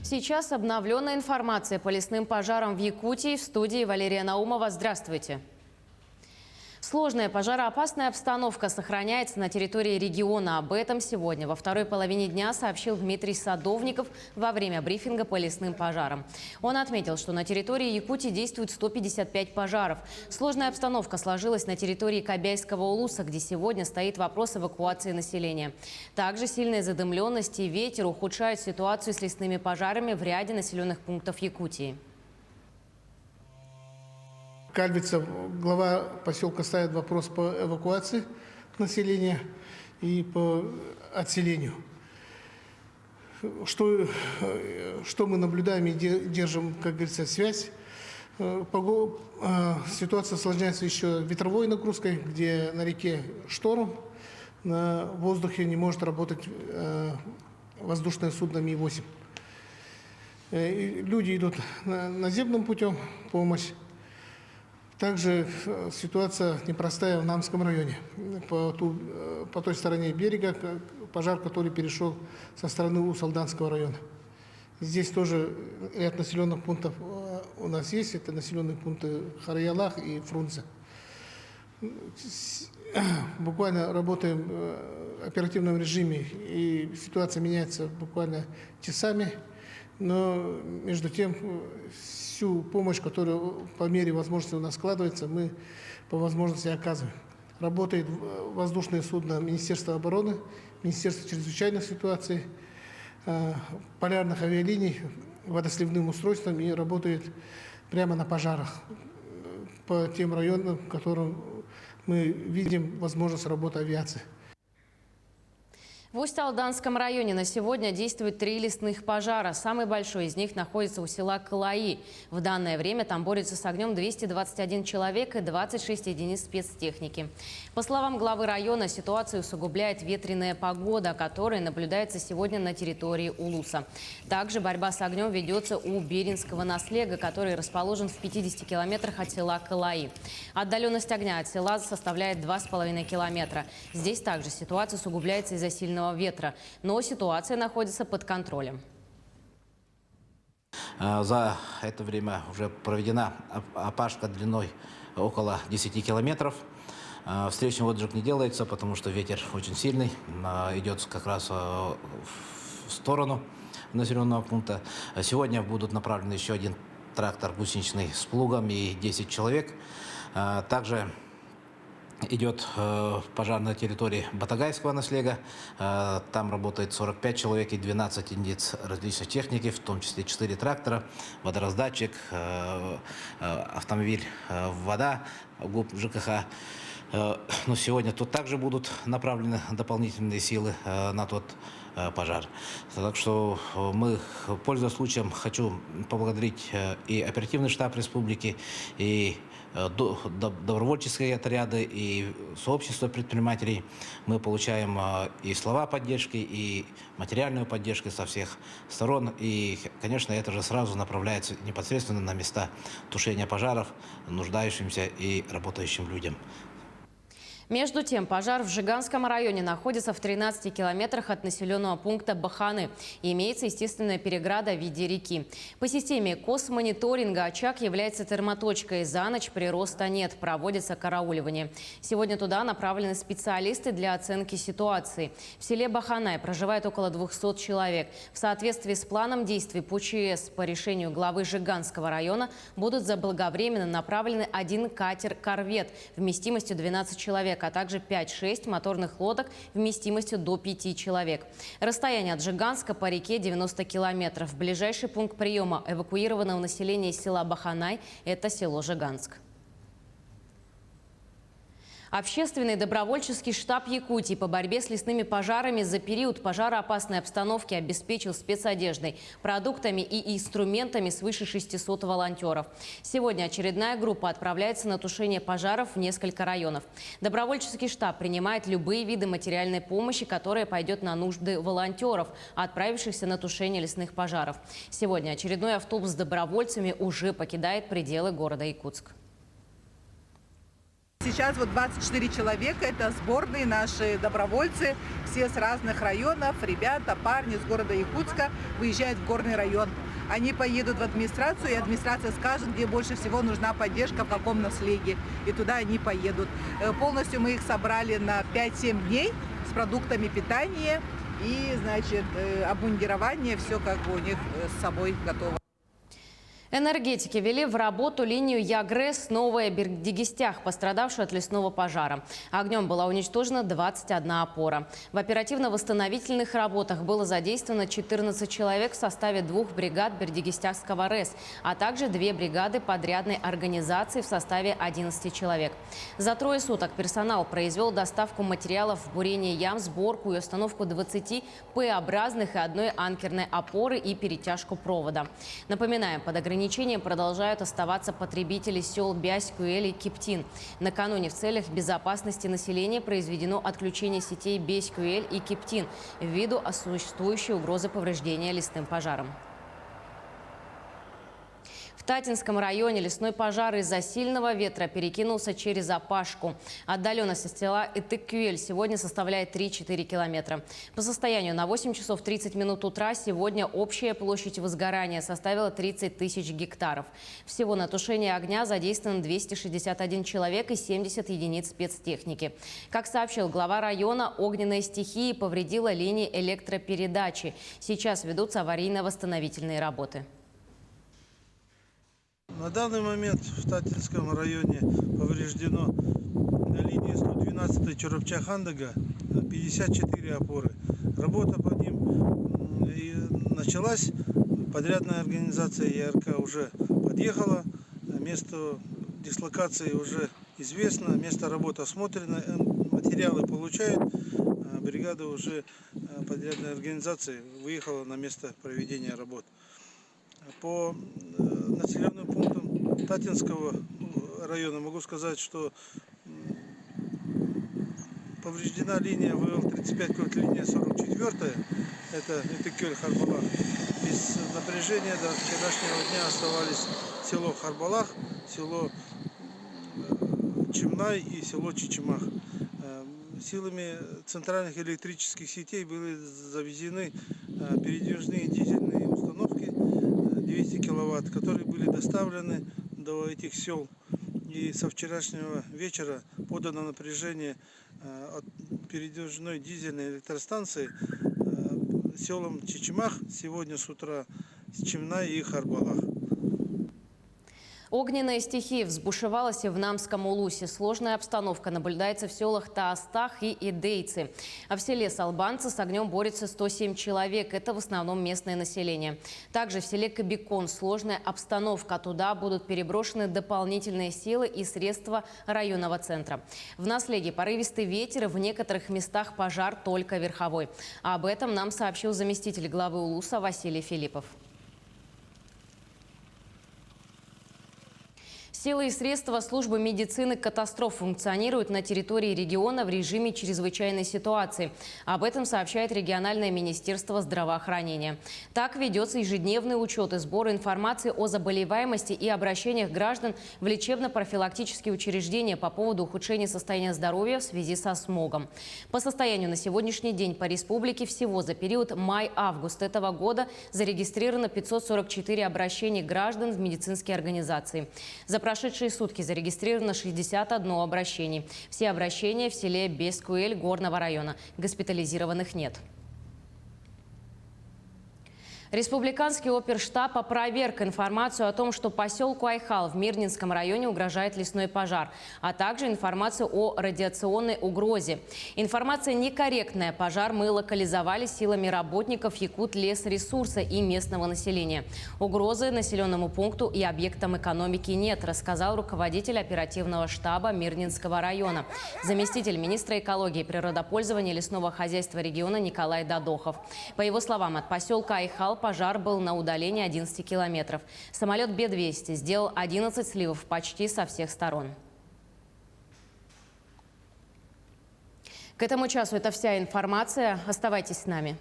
Сейчас обновленная информация по лесным пожарам в Якутии. В студии Валерия Наумова. Здравствуйте. Сложная пожароопасная обстановка сохраняется на территории региона. Об этом сегодня во второй половине дня сообщил Дмитрий Садовников во время брифинга по лесным пожарам. Он отметил, что на территории Якутии действует 155 пожаров. Сложная обстановка сложилась на территории Кобяйского улуса, где сегодня стоит вопрос эвакуации населения. Также сильная задымленность и ветер ухудшают ситуацию с лесными пожарами в ряде населенных пунктов Якутии. Кальвица, глава поселка, ставит вопрос по эвакуации населения и по отселению. Что мы наблюдаем и держим, как говорится, связь. Ситуация осложняется еще ветровой нагрузкой, где на реке шторм, на воздухе не может работать воздушное судно Ми-8. Люди идут наземным путем, помощь. Также ситуация непростая в Намском районе. По той стороне берега пожар, который перешел со стороны Усалданского района. Здесь тоже ряд населенных пунктов у нас есть. Это населенные пункты Харьялах и Фрунзе. Буквально работаем в оперативном режиме, и ситуация меняется буквально часами. Но между тем всю помощь, которая по мере возможности у нас складывается, мы по возможности оказываем. Работает воздушное судно Министерства обороны, Министерства чрезвычайных ситуаций, полярных авиалиний, водосливным устройством, и работает прямо на пожарах по тем районам, в которых мы видим возможность работы авиации. В Усть-Алданском районе на сегодня действует 3 лесных пожара. Самый большой из них находится у села Калаи. В данное время там борется с огнем 221 человек и 26 единиц спецтехники. По словам главы района, ситуацию усугубляет ветреная погода, которая наблюдается сегодня на территории Улуса. Также борьба с огнем ведется у Беринского наслега, который расположен в 50 километрах от села Калаи. Отдаленность огня от села составляет 2,5 километра. Здесь также ситуация усугубляется из-за сильного ветра, но ситуация находится под контролем. За это время уже проведена опашка длиной около 10 километров. Встречный отжиг не делается, потому что ветер очень сильный, идет как раз в сторону населенного пункта. Сегодня будут направлены еще один трактор гусеничный с плугом и 10 человек. Также идет пожар на территории Батагайского наслега. Там работает 45 человек и 12 единиц различной техники, в том числе 4 трактора, водораздатчик, автомобиль «Вода», ГУП ЖКХ. Но сегодня тут также будут направлены дополнительные силы на тот пожар. Так что мы, пользуясь случаем, хочу поблагодарить и оперативный штаб республики, и добровольческие отряды, и сообщество предпринимателей. Мы получаем и слова поддержки, и материальную поддержку со всех сторон. И, конечно, это же сразу направляется непосредственно на места тушения пожаров нуждающимся и работающим людям. Между тем, пожар в Жиганском районе находится в 13 километрах от населенного пункта Баханы. И имеется естественная переграда в виде реки. По системе Космониторинга очаг является термоточкой. За ночь прироста нет, проводится карауливание. Сегодня туда направлены специалисты для оценки ситуации. В селе Баханай проживает около 200 человек. В соответствии с планом действий по ЧС по решению главы Жиганского района будут заблаговременно направлены 1 катер-корвет вместимостью 12 человек, а также 5-6 моторных лодок вместимостью до 5 человек. Расстояние от Жиганска по реке 90 километров. Ближайший пункт приема эвакуированного населения из села Баханай – это село Жиганск. Общественный добровольческий штаб Якутии по борьбе с лесными пожарами за период пожароопасной обстановки обеспечил спецодеждой, продуктами и инструментами свыше 600 волонтеров. Сегодня очередная группа отправляется на тушение пожаров в несколько районов. Добровольческий штаб принимает любые виды материальной помощи, которая пойдет на нужды волонтеров, отправившихся на тушение лесных пожаров. Сегодня очередной автобус с добровольцами уже покидает пределы города Якутск. сейчас вот 24 человека, это сборные наши добровольцы, все с разных районов, ребята, парни с города Якутска выезжают в горный район. Они поедут в администрацию, и администрация скажет, где больше всего нужна поддержка, в каком наследии. И туда они поедут. Полностью мы их собрали на 5-7 дней с продуктами питания и, значит, обмундирование, все как бы у них с собой готово. Энергетики ввели в работу линию ЯГРЭС «Новая Бердигистях», пострадавшую от лесного пожара. Огнем была уничтожена 21 опора. В оперативно-восстановительных работах было задействовано 14 человек в составе 2 бригад Бердигистяхского РЭС, а также 2 бригады подрядной организации в составе 11 человек. За 3 суток персонал произвел доставку материалов в бурение ям, сборку и установку 20 П-образных и 1 анкерной опоры и перетяжку провода. Напоминаем, под ограничением продолжают оставаться потребители сел Бяськ-Куэль и Киптин. Накануне в целях безопасности населения произведено отключение сетей Бяськ-Куэль и Киптин ввиду существующей угрозы повреждения лесным пожаром. В Татинском районе лесной пожар из-за сильного ветра перекинулся через Опашку. Отдаленность от села Итык-Куэль сегодня составляет 3-4 километра. По состоянию на 8 часов 30 минут утра сегодня общая площадь возгорания составила 30 тысяч гектаров. Всего на тушение огня задействован 261 человек и 70 единиц спецтехники. Как сообщил глава района, огненная стихия повредила линии электропередачи. Сейчас ведутся аварийно-восстановительные работы. На данный момент в Татинском районе повреждено на линии 112 Чоропча-Хандага 54 опоры. Работа по ним началась. Подрядная организация ЯРК уже подъехала. Место дислокации уже известно. Место работы осмотрено. Материалы получают. Бригада уже подрядной организации выехала на место проведения работ. По населенным пунктам Татинского района могу сказать, что повреждена линия ВЛ-35, линия 44, это Итык-Куэль-Харбалах. Без напряжения до вчерашнего дня оставались село Харбалах, село Чимнай и село Чичимах. Силами центральных электрических сетей были завезены передвижные дизельные установки 200 киловатт, которые были доставлены до этих сел. И со вчерашнего вечера подано напряжение от передвижной дизельной электростанции селам Чичимах, сегодня с утра Чимнай и Харбалах. Огненная стихия взбушевалась и в Намском Улусе. Сложная обстановка наблюдается в селах Таастах и Идейцы. А в селе Салбанцы с огнем борется 107 человек. Это в основном местное население. Также в селе Кобякон сложная обстановка. Туда будут переброшены дополнительные силы и средства районного центра. В наследии порывистый ветер и в некоторых местах пожар только верховой. Об этом нам сообщил заместитель главы Улуса Василий Филиппов. Силы и средства службы медицины катастроф функционируют на территории региона в режиме чрезвычайной ситуации. Об этом сообщает региональное министерство здравоохранения. Так ведется ежедневный учет и сбор информации о заболеваемости и обращениях граждан в лечебно-профилактические учреждения по поводу ухудшения состояния здоровья в связи со смогом. По состоянию на сегодняшний день по республике всего за период май-август этого года зарегистрировано 544 обращения граждан в медицинские организации. За прошедшие сутки зарегистрировано 61 обращение. Все обращения в селе Бяськ-Куэль Горного района. Госпитализированных нет. Республиканский оперштаб опроверг информацию о том, что поселку Айхал в Мирнинском районе угрожает лесной пожар, а также информацию о радиационной угрозе. Информация некорректная. Пожар мы локализовали силами работников Якутлесресурса и местного населения. Угрозы населенному пункту и объектам экономики нет, рассказал руководитель оперативного штаба Мирнинского района, заместитель министра экологии и природопользования лесного хозяйства региона Николай Дадохов. По его словам, от поселка Айхал пожар был на удалении 11 километров. Самолет Б-200 сделал 11 сливов почти со всех сторон. К этому часу это вся информация. Оставайтесь с нами.